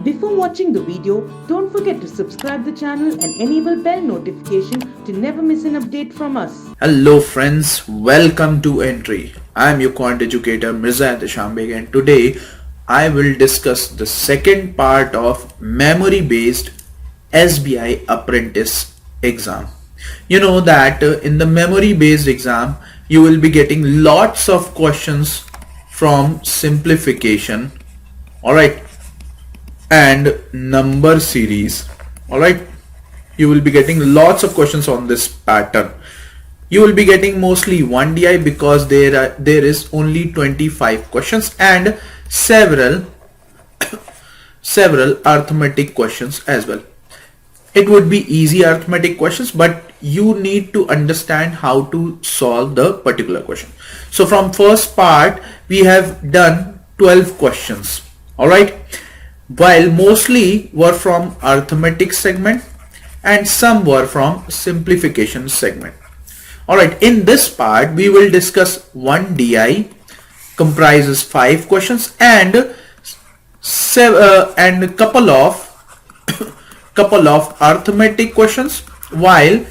Before watching the video, don't forget to subscribe the channel and enable bell notification to never miss an update from us. Hello friends, welcome to Entri. I am your quant educator Mirza Shambeg, and today I will discuss the second part of memory based SBI Apprentice exam. You know that in the memory based exam you will be getting lots of questions from simplification, alright, and number series. Alright, you will be getting lots of questions on this pattern. You will be getting mostly 1 DI because there is only 25 questions and several arithmetic questions as well. It would be easy arithmetic questions, but you need to understand how to solve the particular question. So from first part we have done 12 questions, alright, while mostly were from arithmetic segment and some were from simplification segment. Alright, in this part we will discuss 1 DI comprises 5 questions and a couple of arithmetic questions, while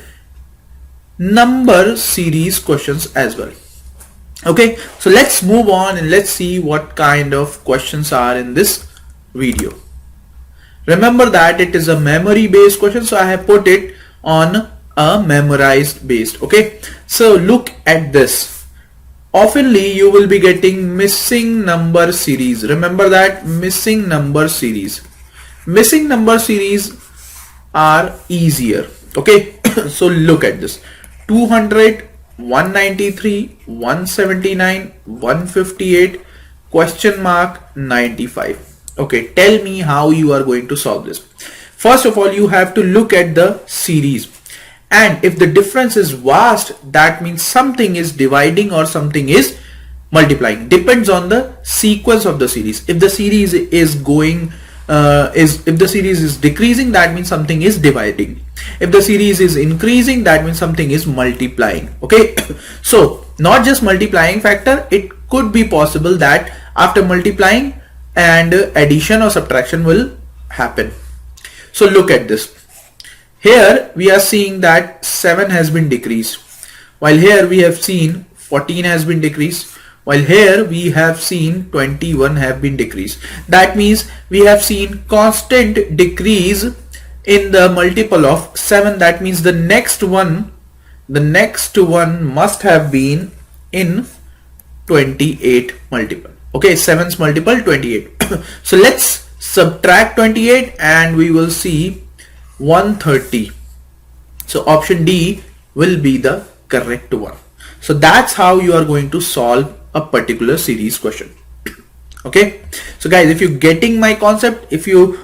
number series questions as well. Okay, so let's move on and let's see what kind of questions are in this video. Remember that it is a memory based question, so I have put it on a memorized based. Okay, so look at this. Oftenly you will be getting missing number series. Remember that missing number series are easier. Okay, so look at this: 200, 193, 179, 158, question mark 95. Okay, tell me how you are going to solve this. First of all, you have to look at the series, and if the difference is vast, that means something is dividing or something is multiplying. Depends on the sequence of the series. If the series is going if the series is decreasing, that means something is dividing. If the series is increasing, that means something is multiplying. Okay, so not just multiplying factor, it could be possible that after multiplying and addition or subtraction will happen. So look at this. Here we are seeing that 7 has been decreased, while here we have seen 14 has been decreased, while here we have seen 21 have been decreased. That means we have seen constant decrease in the multiple of 7. That means the next one must have been in 28 multiple. Okay, 7's multiple 28. So let's subtract 28 and we will see 130. So option D will be the correct one. So that's how you are going to solve a particular series question. Okay, so guys, if you're getting my concept, if you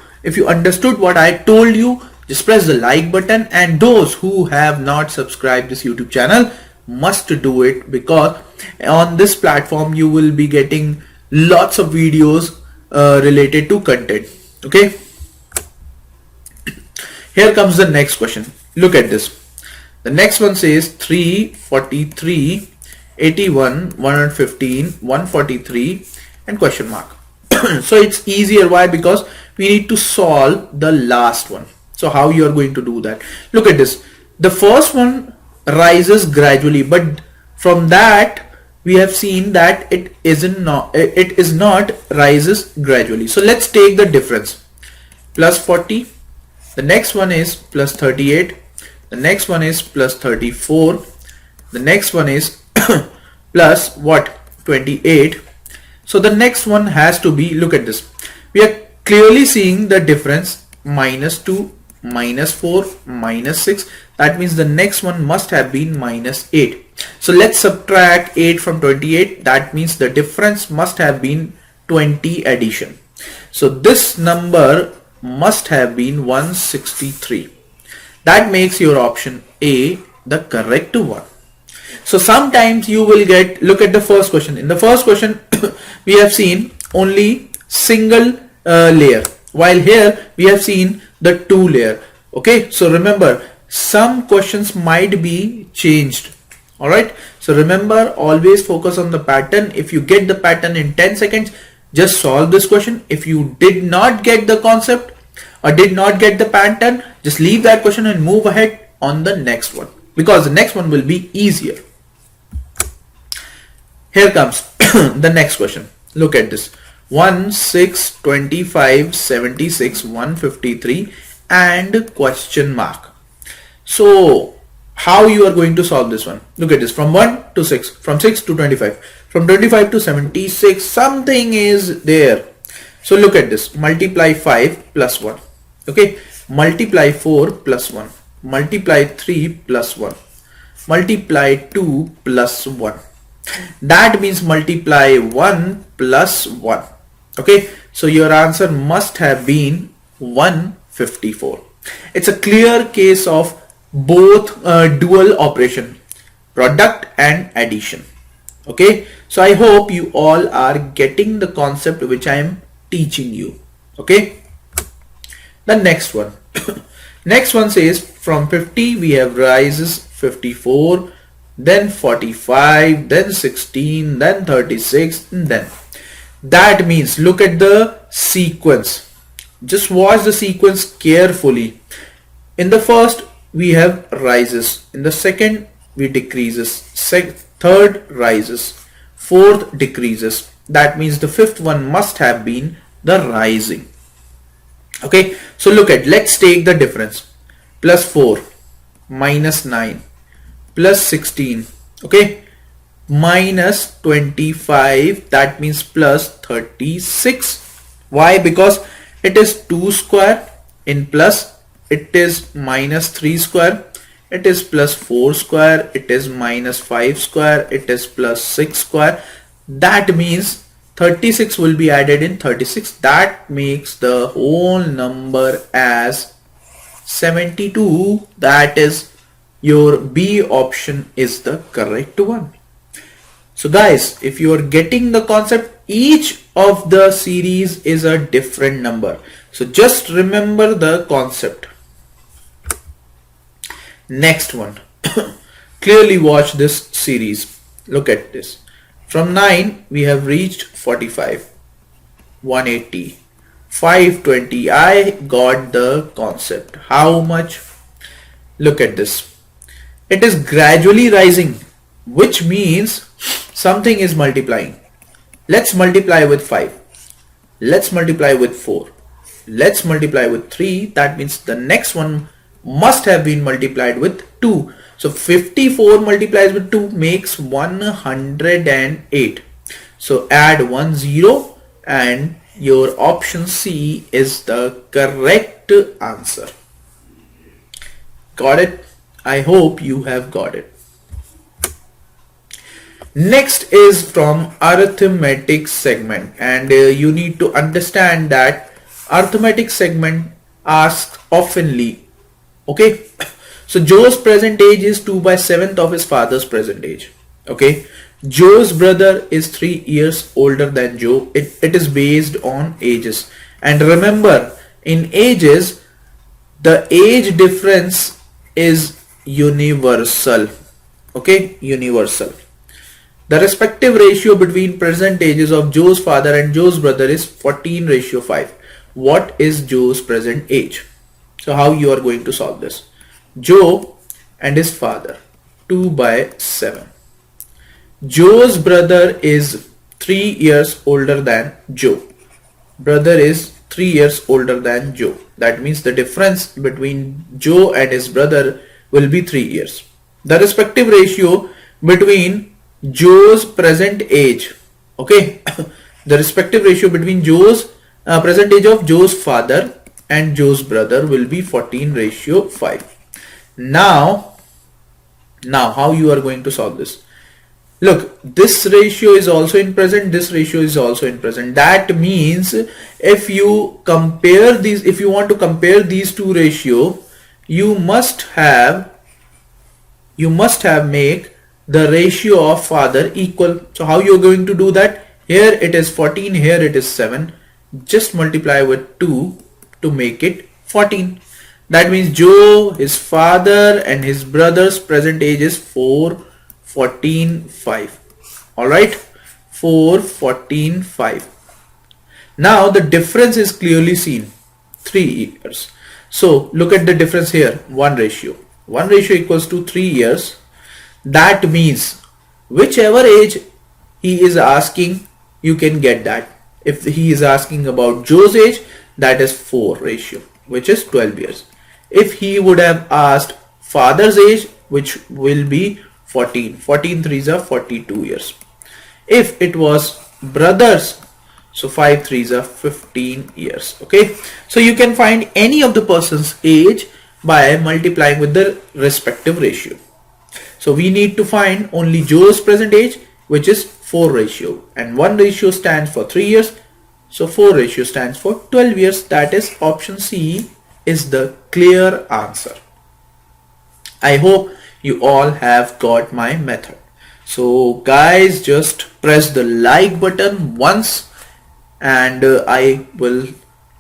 understood what I told you, just press the like button, and those who have not subscribed this YouTube channel must do it, because on this platform you will be getting lots of videos related to content. Okay, here comes the next question. Look at this. The next one says 343, 81, 115, 143 and question mark. So it's easier. Why? Because we need to solve the last one. So how you are going to do that? Look at this. The first one rises gradually, but from that we have seen that it is not rises gradually. So let's take the difference. Plus 40. The next one is plus 38. The next one is plus 34. The next one is plus what? 28. So the next one has to be, look at this. We are clearly seeing the difference: minus 2, minus 4, minus 6. That means the next one must have been minus 8. So let's subtract 8 from 28. That means the difference must have been 20 addition. So this number must have been 163. That makes your option A the correct one. So sometimes you will get, look at the first question. In the first question we have seen only single layer, while here we have seen the 2 layer. Okay, so remember, some questions might be changed. Alright, so remember, always focus on the pattern. If you get the pattern in 10 seconds, Just solve this question. If you did not get the concept or did not get the pattern, just leave that question and move ahead on the next one, because the next one will be easier. Here comes the next question. Look at this. 1, 6, 25, 76, 153 and question mark. So how you are going to solve this one? Look at this. From 1 to 6, from 6 to 25, from 25 to 76, something is there. So look at this. Multiply 5 plus 1. Okay. Multiply 4 plus 1. Multiply 3 plus 1. Multiply 2 plus 1. That means multiply 1 plus 1. Okay. So your answer must have been 154. It's a clear case of both dual operation, product and addition. Okay. So I hope you all are getting the concept which I am teaching you. Okay. The next one. Next one says from 50 we have rises 54, then 45, then 16, then 36, and then. That means look at the sequence. Just watch the sequence carefully. In the first we have rises. In the second we decreases. Third rises. Fourth decreases. That means the fifth one must have been the rising. Okay, so look at, let's take the difference. Plus 4, minus 9, plus 16, okay, minus 25, that means plus 36. Why? Because it is 2 square, in plus it is minus 3 square, it is plus 4 square, it is minus 5 square, it is plus 6 square. That means 36 will be added in 36. That makes the whole number as 72. That is your B option is the correct one. So guys, if you are getting the concept, each of the series is a different number. So just remember the concept. Next one. Clearly watch this series. Look at this. From 9 we have reached 45, 180, 520. I got the concept. How much? Look at this. It is gradually rising, which means something is multiplying. Let's multiply with 5. Let's multiply with 4. Let's multiply with 3. That means the next one must have been multiplied with 2. So 54 multiplies with 2 makes 108. So add 1 0 and your option C is the correct answer. Got it? I hope you have got it. Next is from arithmetic segment, and you need to understand that arithmetic segment asks oftenly. Okay. So Joe's present age is 2 by 7th of his father's present age. Okay. Joe's brother is 3 years older than Joe. It is based on ages. And remember, in ages, the age difference is universal. Okay. Universal. The respective ratio between present ages of Joe's father and Joe's brother is 14:5. What is Joe's present age? So how you are going to solve this? Joe and his father, 2 by 7. Joe's brother is 3 years older than Joe. Brother is 3 years older than Joe. That means the difference between Joe and his brother will be 3 years. The respective ratio between Joe's present age, okay, the respective ratio between Joe's present age of Joe's father and Joe's brother will be 14:5. Now how you are going to solve this? Look, this ratio is also in present, this ratio is also in present. That means if you compare these, if you want to compare these two ratio, you must have make the ratio of father equal. So how you are going to do that? Here it is 14, here it is 7. Just multiply with 2 to make it 14. That means Joe, his father and his brother's present age is 4, 14, 5. Alright, 4, 14, 5. Now the difference is clearly seen, 3 years. So look at the difference here, 1 ratio. 1 ratio equals to 3 years. That means whichever age he is asking, you can get that. If he is asking about Joe's age, that is 4 ratio, which is 12 years. If he would have asked father's age, which will be 14, 14 threes are 42 years. If it was brothers, so 5 threes are 15 years. Okay, so you can find any of the person's age by multiplying with the respective ratio. So we need to find only Joe's present age, which is 4 ratio, and 1 ratio stands for 3 years. So 4 ratio stands for 12 years. That is option C is the clear answer. I hope you all have got my method. So guys, just press the like button once, and I will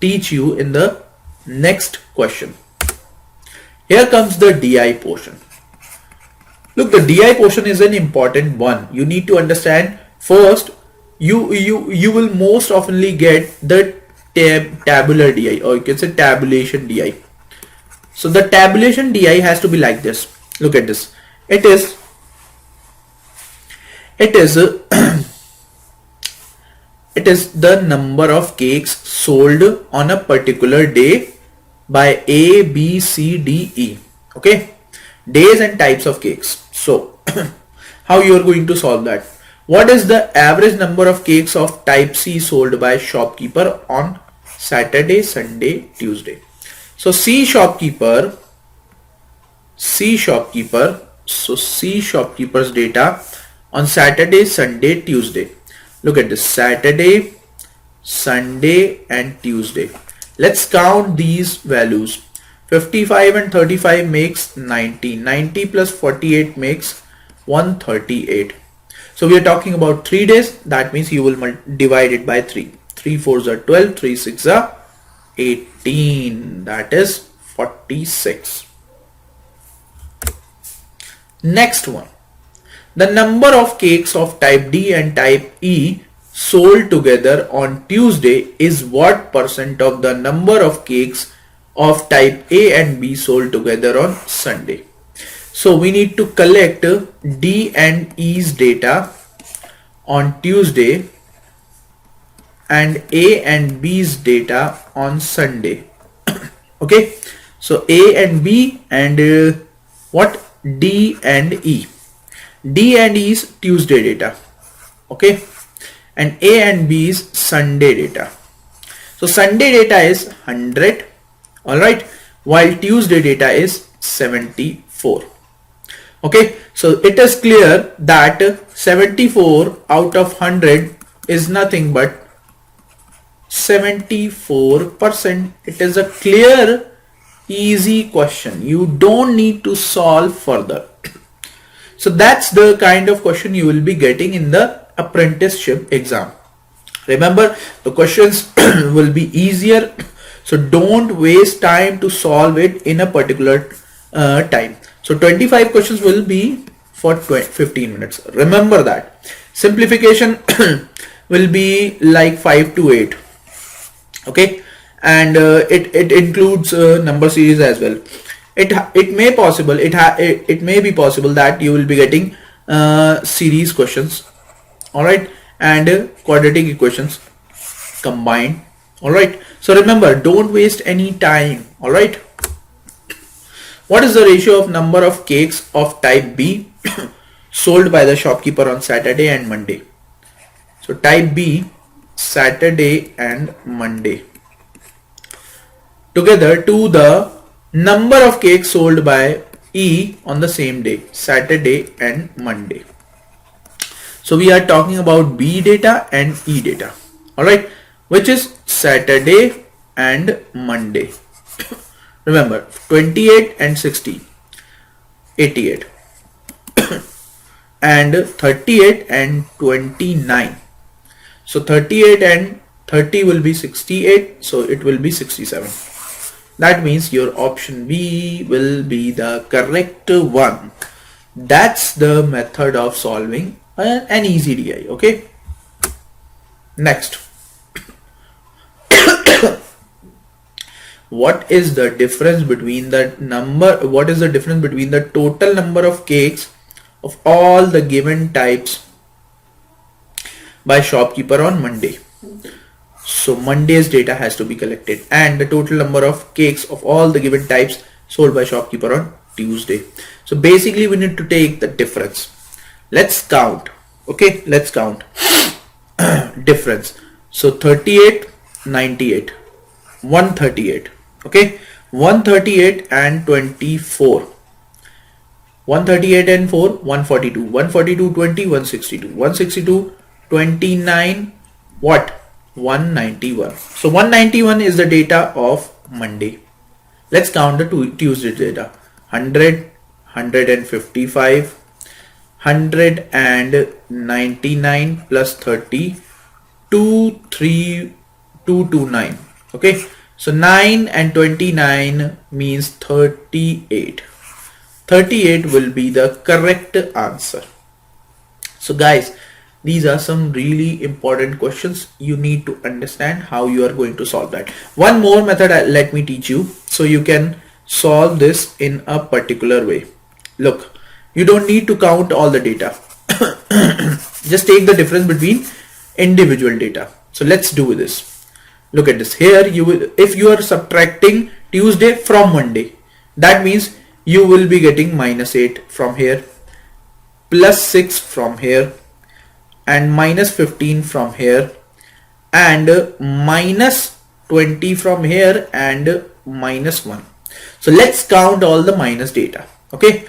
teach you in the next question. Here comes the DI portion. Look, the DI portion is an important one. You need to understand first. You will most oftenly get the tabular DI, or you can say tabulation DI. So the tabulation DI has to be like this. Look at this. It is it is the number of cakes sold on a particular day by A, B, C, D, E. Okay, days and types of cakes. So how you are going to solve that? What is the average number of cakes of type C sold by shopkeeper on Saturday, Sunday, Tuesday? So C shopkeeper's data on Saturday, Sunday, Tuesday. Look at this, Saturday, Sunday and Tuesday. Let's count these values. 55 and 35 makes 90. 90 plus 48 makes 138. So we are talking about 3 days. That means you will divide it by 3. 3 4s are 12, 3 6 are 18. That is 46. Next one. The number of cakes of type D and type E sold together on Tuesday is what percent of the number of cakes of type A and B sold together on Sunday? So we need to collect D and E's data on Tuesday and A and B's data on Sunday. Okay, so A and B and what? D and E. D and E's Tuesday data. Okay, and A and B's Sunday data. So Sunday data is 100. All right, while Tuesday data is 74. Okay, so it is clear that 74 out of 100 is nothing but 74%. It is a clear, easy question. You don't need to solve further. So that's the kind of question you will be getting in the apprenticeship exam. Remember, the questions will be easier. So don't waste time to solve it in a particular time. So 25 questions will be for 15 minutes. Remember that. Simplification will be like 5 to 8. Okay, and it includes number series as well. It may be possible that you will be getting series questions, all right, and quadratic equations combined. All right, so remember, don't waste any time. All right, what is the ratio of number of cakes of type B sold by the shopkeeper on Saturday and Monday? So type B, Saturday and Monday together to the number of cakes sold by E on the same day, Saturday and Monday. So we are talking about B data and E data, all right, which is Saturday and Monday. Remember, 28 and 60, 88 and 38 and 29. So 38 and 30 will be 68, so it will be 67. That means your option B will be the correct one. That's the method of solving an easy DI. Okay. Next, what is the difference between the total number of cakes of all the given types by shopkeeper on Monday. So Monday's data has to be collected, and the total number of cakes of all the given types sold by shopkeeper on Tuesday. So basically we need to take the difference. Let's count. Okay, let's count. Difference. So 38, 98, 138. Okay, 138 and 24. 138 and 4, 142. 142, 20, 162. 162, 29, what? 191. So 191 is the data of Monday. Let's count the Tuesday data. 100, 155, 199 plus 30, 23229. Okay, so 9 and 29 means 38. 38 will be the correct answer. So guys, these are some really important questions. You need to understand how you are going to solve that. One more method let me teach you so you can solve this in a particular way. Look, you don't need to count all the data. Just take the difference between individual data. So let's do this. Look at this. Here you will, if you are subtracting Tuesday from Monday, that means you will be getting -8 from here, +6 from here, and -15 from here, and -20 from here, and -1. So let's count all the minus data. Okay,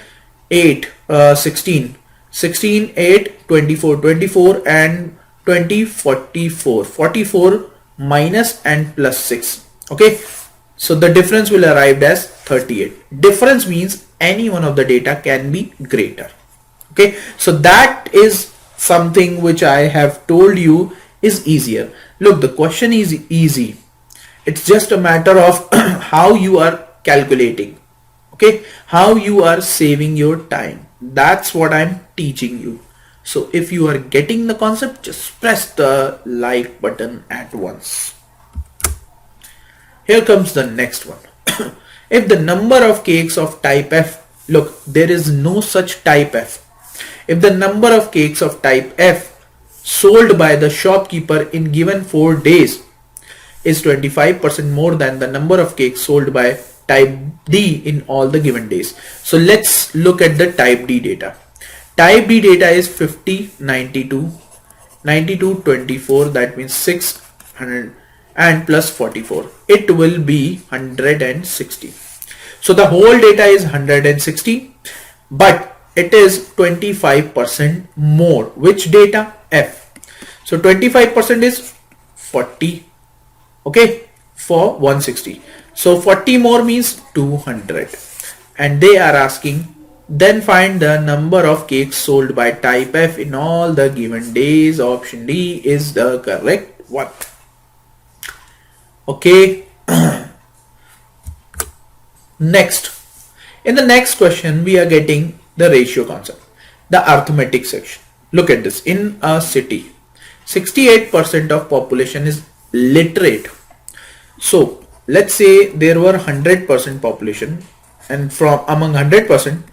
8, 16, 16, 8, 24, 24, and 20, 44, 44 minus and +6. Okay, so the difference will arrive as 38. Difference means any one of the data can be greater. Okay, so that is something which I have told you is easier. Look, the question is easy. It's just a matter of how you are calculating. Okay, how you are saving your time. That's what I'm teaching you. So if you are getting the concept, just press the like button at once. Here comes the next one. If the number of cakes of type F, look, there is no such type F. If the number of cakes of type F sold by the shopkeeper in given 4 days is 25% more than the number of cakes sold by type D in all the given days. So let's look at the type D data. Type D data is 50, 92, 92, 24, that means 600 and plus 44. It will be 160. So the whole data is 160, but it is 25% more. Which data? F. So 25% is 40. Okay, for 160. So 40 more means 200. And they are asking, then find the number of cakes sold by type F in all the given days. Option D is the correct one. Okay. Next, in the next question, we are getting the ratio concept, the arithmetic section. Look at this. In a city, 68% of population is literate. So let's say there were 100% population, and from among 100%,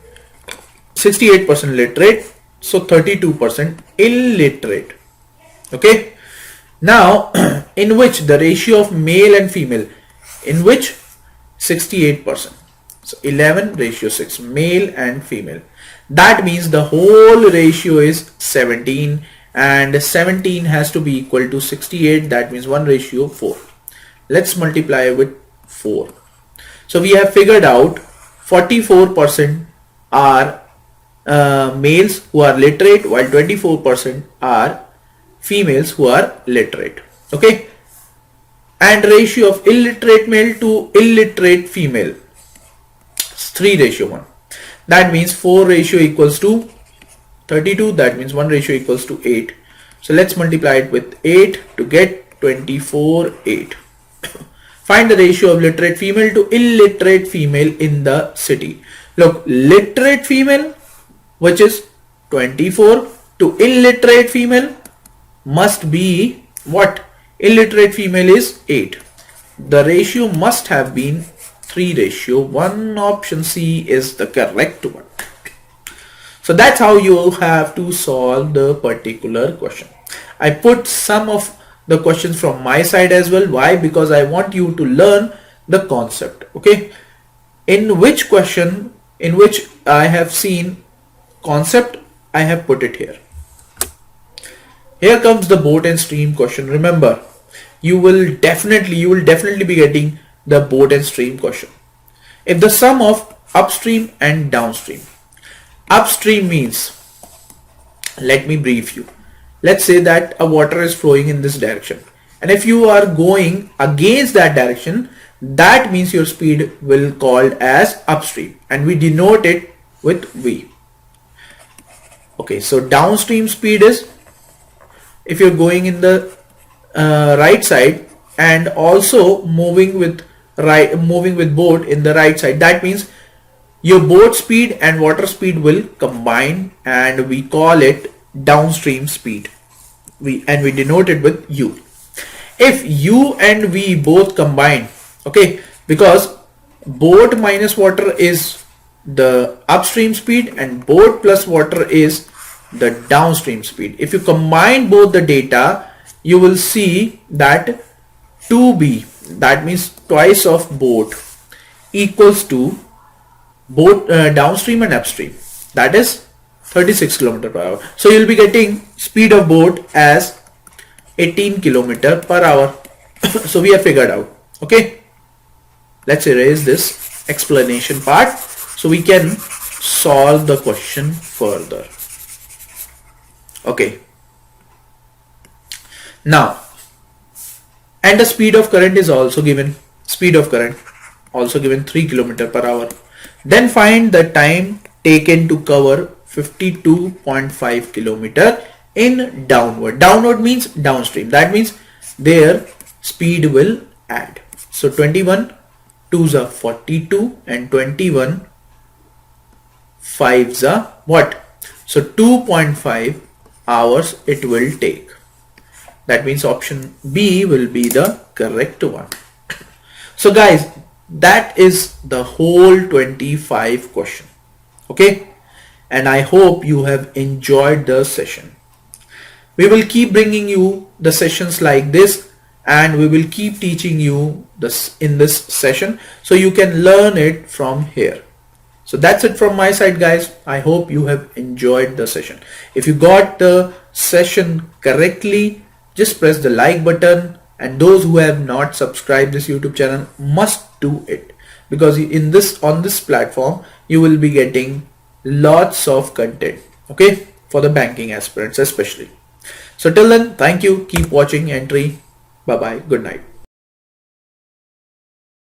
68% literate, so 32% illiterate. Okay, now in which the ratio of male and female, in which 68%, so 11:6, male and female. That means the whole ratio is 17, and 17 has to be equal to 68. That means 1:4. Let's multiply with 4. So we have figured out 44% are males who are literate, while 24% are females who are literate. Okay, and ratio of illiterate male to illiterate female is 3:1. That means 4 ratio equals to 32. That means 1 ratio equals to 8. So let's multiply it with 8 to get 24:8. Find the ratio of literate female to illiterate female in the city. Look, literate female, which is 24, to illiterate female must be what? Illiterate female is 8. the ratio must have been 3:1. Option C is the correct one. So that's how you have to solve the particular question. I put some of the questions from my side as well. Why? Because I want you to learn the concept. Okay, in which question, in which I have seen concept, I have put it here. Here comes the boat and stream question. Remember, you will definitely be getting the boat and stream question. If the sum of upstream and downstream. Upstream means, let me brief you. Let's say that a water is flowing in this direction, and if you are going against that direction, that means your speed will called as upstream, and we denote it with V. Okay, so downstream speed is if you're going in the right side and also moving with boat in the right side, that means your boat speed and water speed will combine, and we call it downstream speed. We denote it with U. If U and V both combine, okay, because boat minus water is the upstream speed and boat plus water is the downstream speed. If you combine both the data, you will see that 2B, that means twice of boat, equals to both downstream and upstream, that is 36 km/h. So you'll be getting speed of boat as 18 km/h. So we have figured out. Okay, let's erase this explanation part so we can solve the question further. Okay, now, and the speed of current is also given. Speed of current also given 3 km/h. Then find the time taken to cover 52.5 km in downward. Downward means downstream. That means their speed will add. So 21 2s are 42 and 21 5s are what? So 2.5 hours it will take. That means option B will be the correct one. So guys, that is the whole 25 question. Okay, and I hope you have enjoyed the session. We will keep bringing you the sessions like this, and we will keep teaching you this in this session so you can learn it from here. So that's it from my side, guys. I hope you have enjoyed the session. If you got the session correctly, just press the like button, and those who have not subscribed this YouTube channel must do it, because on this platform you will be getting lots of content, okay, for the banking aspirants especially. So till then, thank you, keep watching Entri. Bye bye, good night.